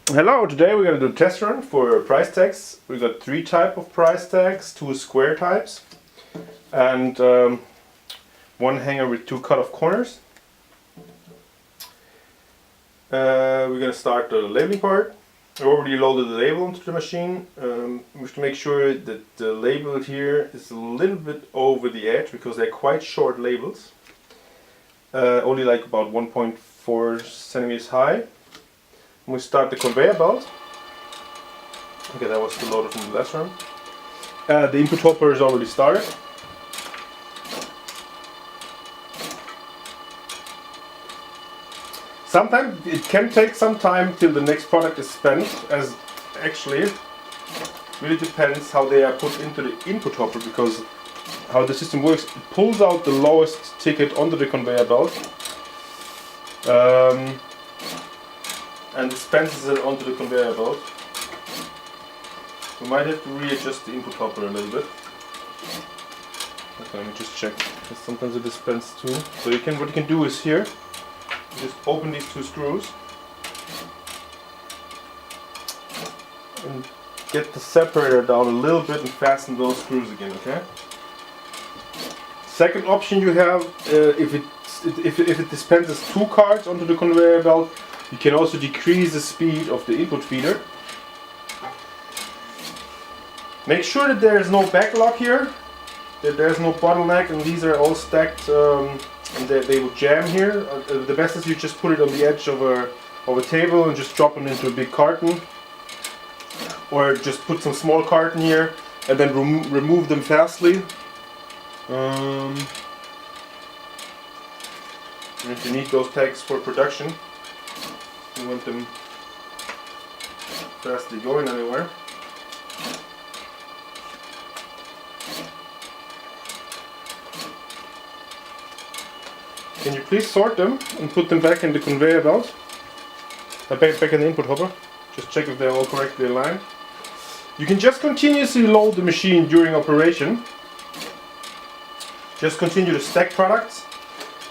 Hello, today we're going to do a test run for price tags. We've got 3 types of price tags, 2 square types, and 1 hanger with 2 cut-off corners. We're going to start the labeling part. I already loaded the label onto the machine. We have to make sure that the label here is a little bit over the edge because they're quite short labels. Only like about 1.4 centimeters high. We start the conveyor belt. Okay, that was the loader from the last run. The input hopper is already started. Sometimes it can take some time till the next product is spent, as actually it really depends how they are put into the input hopper, because how the system works, it pulls out the lowest ticket onto the conveyor belt and dispenses it onto the conveyor belt. We might have to readjust the input hopper a little bit. Okay, let me just check, because sometimes it dispenses too. So what you can do is here, just open these 2 screws and get the separator down a little bit and fasten those screws again, okay? Second option you have, if it dispenses 2 cards onto the conveyor belt, you can also decrease the speed of the input feeder. Make sure that there is no backlog here, that there is no bottleneck, and these are all stacked and they will jam here. The best is you just put it on the edge of a table and just drop them into a big carton, or just put some small carton here and then remove them fastly. If you need those tags for production, you want them fastly going anywhere. Can you please sort them and put them back in the conveyor belt? Back in the input hopper. Just check if they're all correctly aligned. You can just continuously load the machine during operation. Just continue to stack products.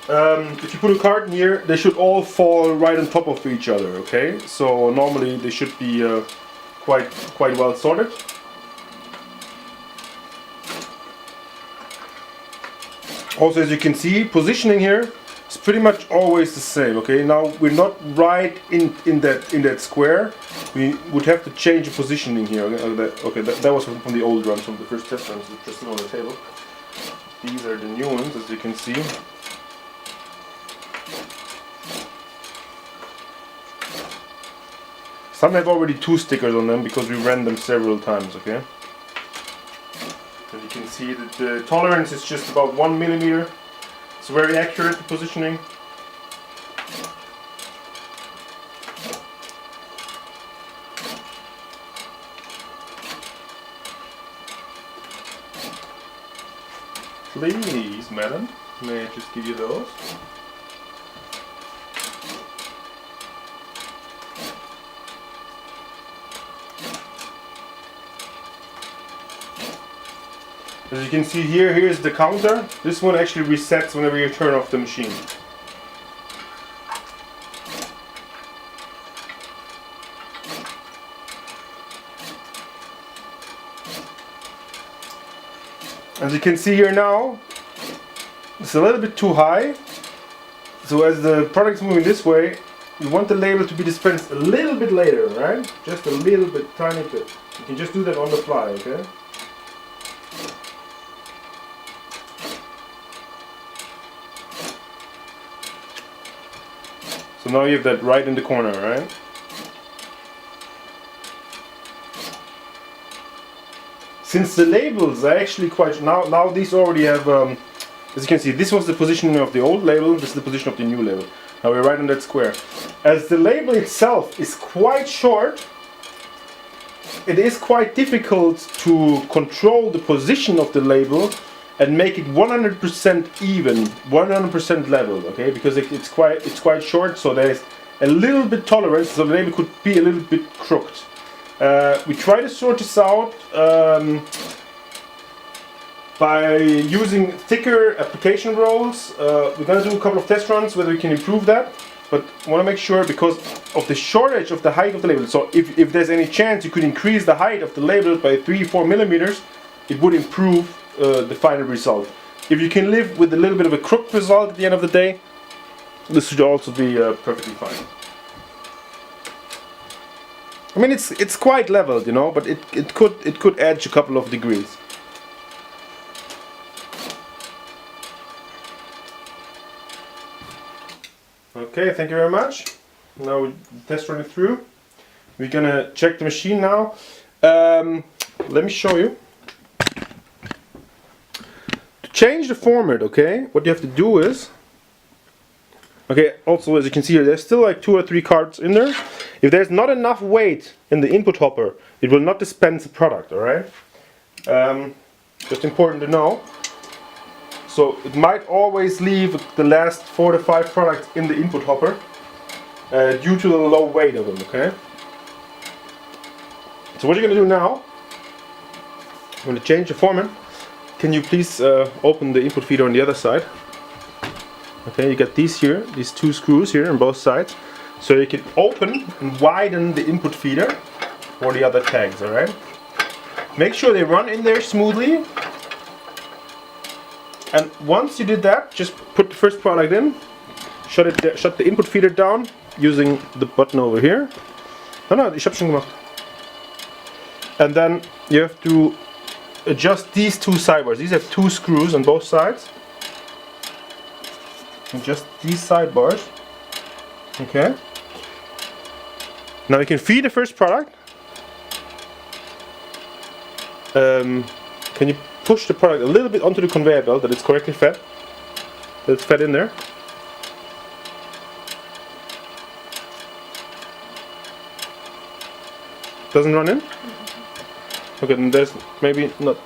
If you put a carton here, they should all fall right on top of each other, okay? So normally they should be quite well sorted. Also, as you can see, positioning here is pretty much always the same, okay? Now we're not right in that square. We would have to change the positioning here. Okay, that was from the old runs, from the first test runs, just still on the table. These are the new ones, as you can see. Some have already 2 stickers on them because we ran them several times, okay? And you can see that the tolerance is just about 1 millimeter. It's very accurate, the positioning. Please, madam, may I just give you those? As you can see here, here's the counter. This one actually resets whenever you turn off the machine. As you can see here now, it's a little bit too high. So as the product's moving this way, you want the label to be dispensed a little bit later, right? Just a little bit, tiny bit. You can just do that on the fly, okay? So now you have that right in the corner, right? Since the labels are actually quite... Now these already have... as you can see, this was the positioning of the old label, this is the position of the new label. Now we're right on that square. As the label itself is quite short, it is quite difficult to control the position of the label and make it 100% even, 100% level, okay? Because it's quite short, so there's a little bit tolerance, so the label could be a little bit crooked. We try to sort this out by using thicker application rolls. We're going to do a couple of test runs whether we can improve that. but I want to make sure because of the shortage of the height of the label. So if there's any chance you could increase the height of the label by 3-4 millimeters, it would improve the final result. If you can live with a little bit of a crooked result at the end of the day, this should also be perfectly fine. I mean, it's quite leveled, you know, but it could edge a couple of degrees. Okay, thank you very much. Now we test run it through. We're gonna check the machine now. Let me show you. To change the format, okay, what you have to do is, okay, also as you can see here, there's still like 2 or 3 cards in there. If there's not enough weight in the input hopper, it will not dispense the product, alright? Just important to know. So it might always leave the last 4 to 5 products in the input hopper due to the low weight of them, okay? So what you're going to do now, I'm going to change the format. Can you please open the input feeder on the other side? Okay, you got these here, these 2 screws here on both sides. So you can open and widen the input feeder for the other tags, alright? Make sure they run in there smoothly. And once you did that, just put the first product in, shut the input feeder down using the button over here. No, ich hab's schon gemacht. And then you have to adjust these 2 sidebars. These have 2 screws on both sides. Adjust these sidebars. Okay. Now you can feed the first product. Can you push the product a little bit onto the conveyor belt that it's correctly fed? That it's fed in there. Doesn't run in? Okay, then there's maybe not.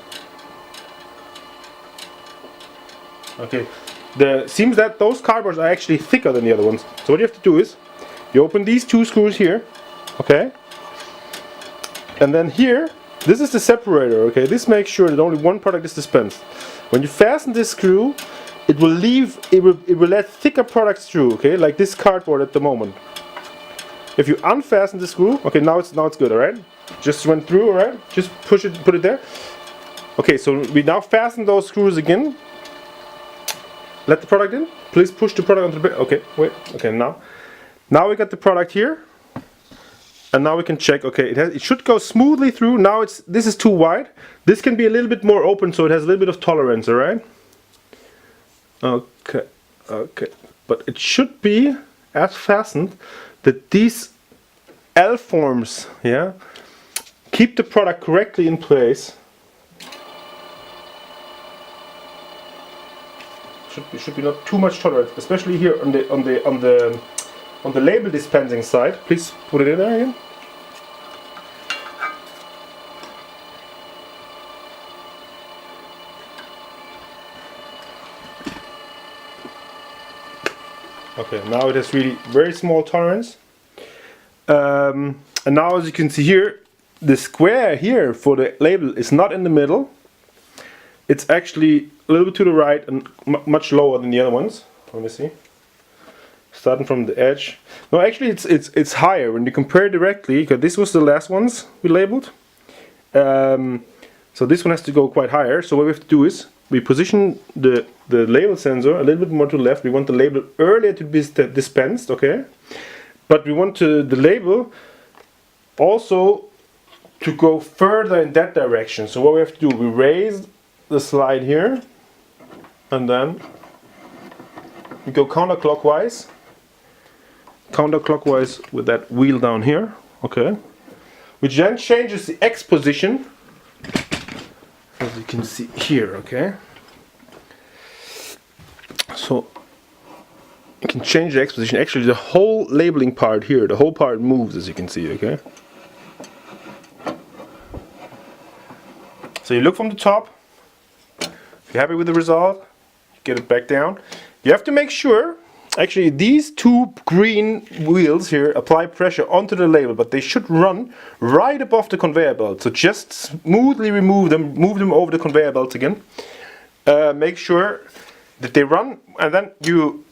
Okay. Seems that those cardboards are actually thicker than the other ones. So what you have to do is, you open these 2 screws here, okay? And then here, this is the separator, okay? This makes sure that only 1 product is dispensed. When you fasten this screw, it will let thicker products through, okay? Like this cardboard at the moment. If you unfasten the screw, okay, now it's good, alright? Just went through, alright? Just push it, put it there. Okay, so we now fasten those screws again. Let the product in. Please push the product onto the bed. Okay, wait. Okay, now we got the product here, and now we can check. Okay, it should go smoothly through. Now this is too wide. This can be a little bit more open, so it has a little bit of tolerance. All right. Okay, but it should be as fastened that these L forms, yeah, keep the product correctly in place. Should be not too much tolerance, especially here on the label dispensing side. Please put it in there again. Okay, now it has really very small tolerance. And now, as you can see here, the square here for the label is not in the middle. It's actually a little bit to the right and much lower than the other ones. Let me see. Starting from the edge. No, actually it's higher when you compare directly, because this was the last ones we labeled. So this one has to go quite higher. So what we have to do is we position the label sensor a little bit more to the left. We want the label earlier to be dispensed, okay? But we want the label also to go further in that direction. So what we have to do, we raise the slide here, and then we go counterclockwise with that wheel down here, okay, which then changes the X position, as you can see here, okay. So you can change the X position. Actually, the whole labeling part here, the whole part moves, as you can see, okay. So you look from the top. If you're happy with the result, you get it back down. You have to make sure, actually these 2 green wheels here apply pressure onto the label, but they should run right above the conveyor belt. So just smoothly remove them, move them over the conveyor belt again. Make sure that they run, and then you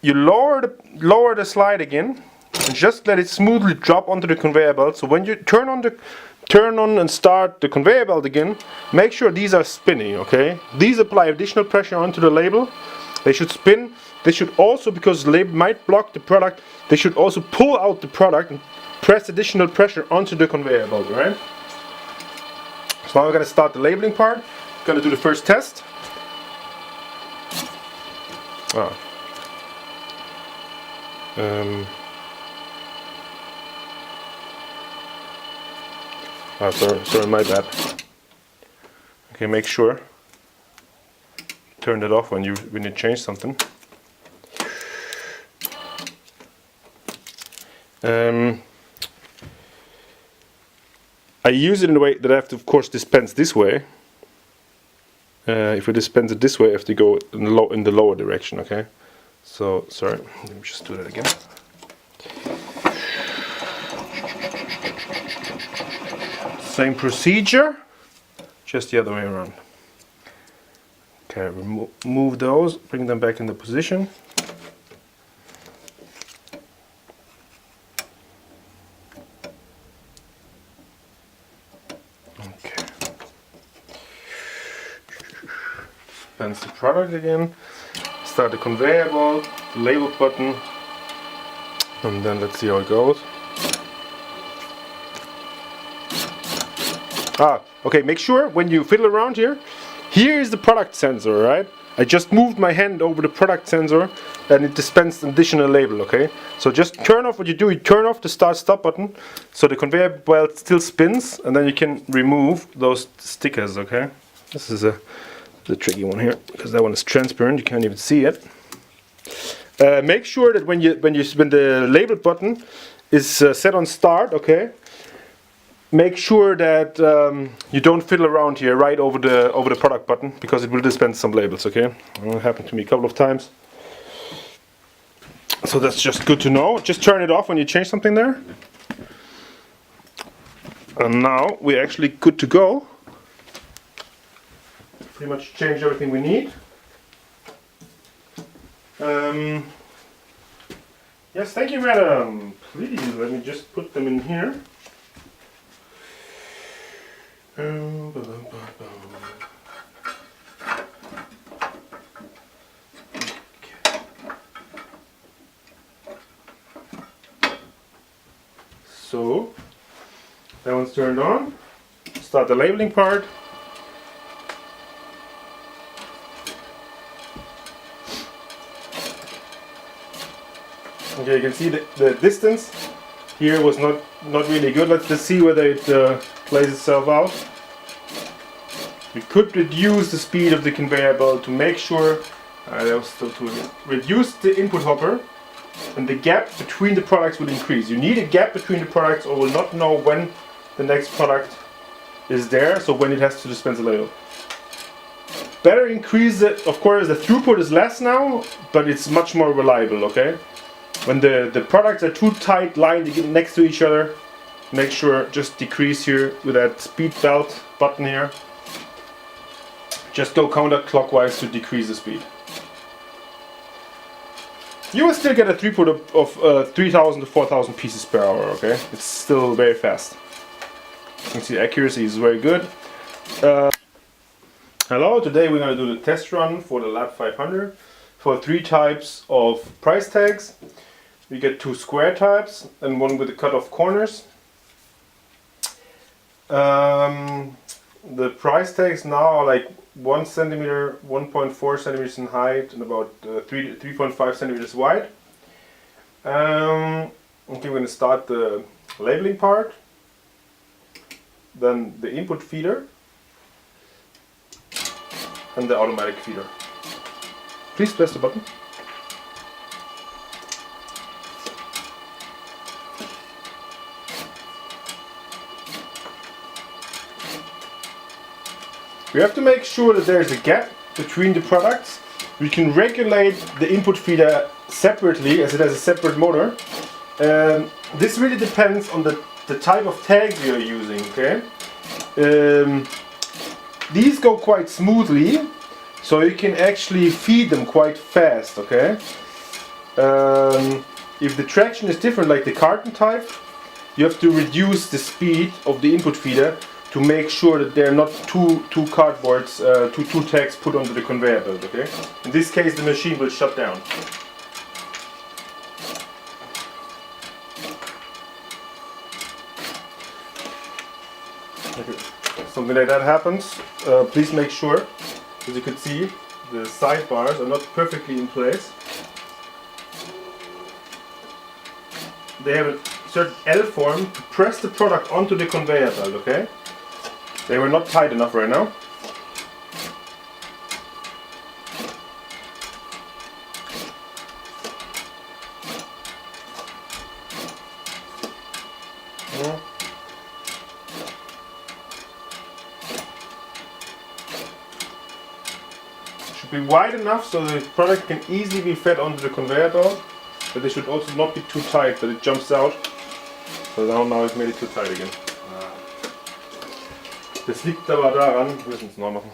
you lower the slide again and just let it smoothly drop onto the conveyor belt. So when you turn on and start the conveyor belt again, make sure these are spinning, okay? These apply additional pressure onto the label. They should spin. They should also, because the label might block the product, they should also pull out the product and press additional pressure onto the conveyor belt, right? So now we're going to start the labeling part. We're going to do the first test. Sorry, my bad. Okay, make sure turn it off when you change something. I use it in a way that I have to, of course, dispense this way. If we dispense it this way, I have to go in the lower direction. Okay. So sorry, let me just do that again. Same procedure, just the other way around. Okay, remove those, bring them back into position. Okay. Dispense the product again. Start the conveyor belt, the label button, and then let's see how it goes. Okay, make sure when you fiddle around here is the product sensor, right? I just moved my hand over the product sensor and it dispensed an additional label, okay? So just turn off what you do, you turn off the start stop button so the conveyor belt still spins, and then you can remove those stickers, okay? This is the tricky one here because that one is transparent, you can't even see it. Make sure that when the label button is set on start, okay? Make sure that you don't fiddle around here right over the product button, because it will dispense some labels, okay? It happened to me a couple of times. So that's just good to know. Just turn it off when you change something there. And now we're actually good to go. Pretty much changed everything we need. Yes, thank you, madam. Please, let me just put them in here. So that one's turned on. Start the labeling part. Okay, you can see the distance here was not really good. Let's just see whether it plays itself out. We could reduce the speed of the conveyor belt to make sure that was still too good. Reduce the input hopper, and the gap between the products will increase. You need a gap between the products, or will not know when the next product is there, so when it has to dispense a label. Better increase it, of course, the throughput is less now, but it's much more reliable, okay? When the products are too tight lined next to each other, make sure just decrease here with that speed belt button here. Just go counterclockwise to decrease the speed. You will still get a throughput of 3,000 to 4,000 pieces per hour, okay? It's still very fast. You can see accuracy is very good. Hello, today we're going to do the test run for the LAB500 for 3 types of price tags. We get 2 square types and one with the cut-off corners. The price tags now are like 1 centimeter, 1.4 centimeters in height and about 3.5 centimeters wide. Okay, we're going to start the labeling part, then the input feeder and the automatic feeder. Please press the button. We have to make sure that there is a gap between the products. We can regulate the input feeder separately, as it has a separate motor. This really depends on the type of tags you're using, okay? These go quite smoothly, so you can actually feed them quite fast, okay? if the traction is different, like the carton type, you have to reduce the speed of the input feeder to make sure that there are not two cardboards, two tags put onto the conveyor belt. Okay. In this case, the machine will shut down. Something like that happens. Please make sure, as you can see, the sidebars are not perfectly in place. They have a certain L form to press the product onto the conveyor belt, okay? They were not tight enough right now. Be wide enough so the product can easily be fed onto the conveyor belt, but they should also not be too tight that it jumps out. So now I've made it too tight again. Das liegt aber daran, wir müssen es noch machen.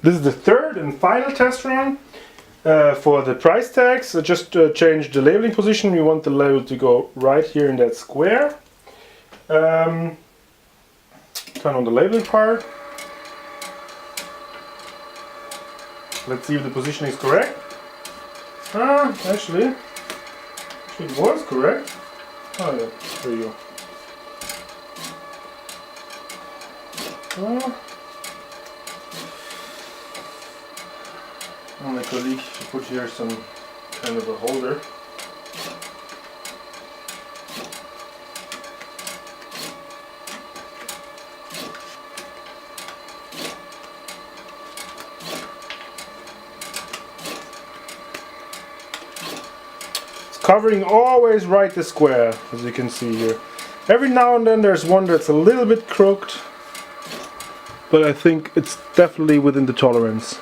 This is the third and final test run for the price tags. I just changed the labeling position. We want the label to go right here in that square. Turn on the labeling part. Let's see if the position is correct. Actually it was correct. Oh yeah, there you go. My colleague put here some kind of a holder. Covering always right the square, as you can see here. Every now and then there's one that's a little bit crooked, but I think it's definitely within the tolerance.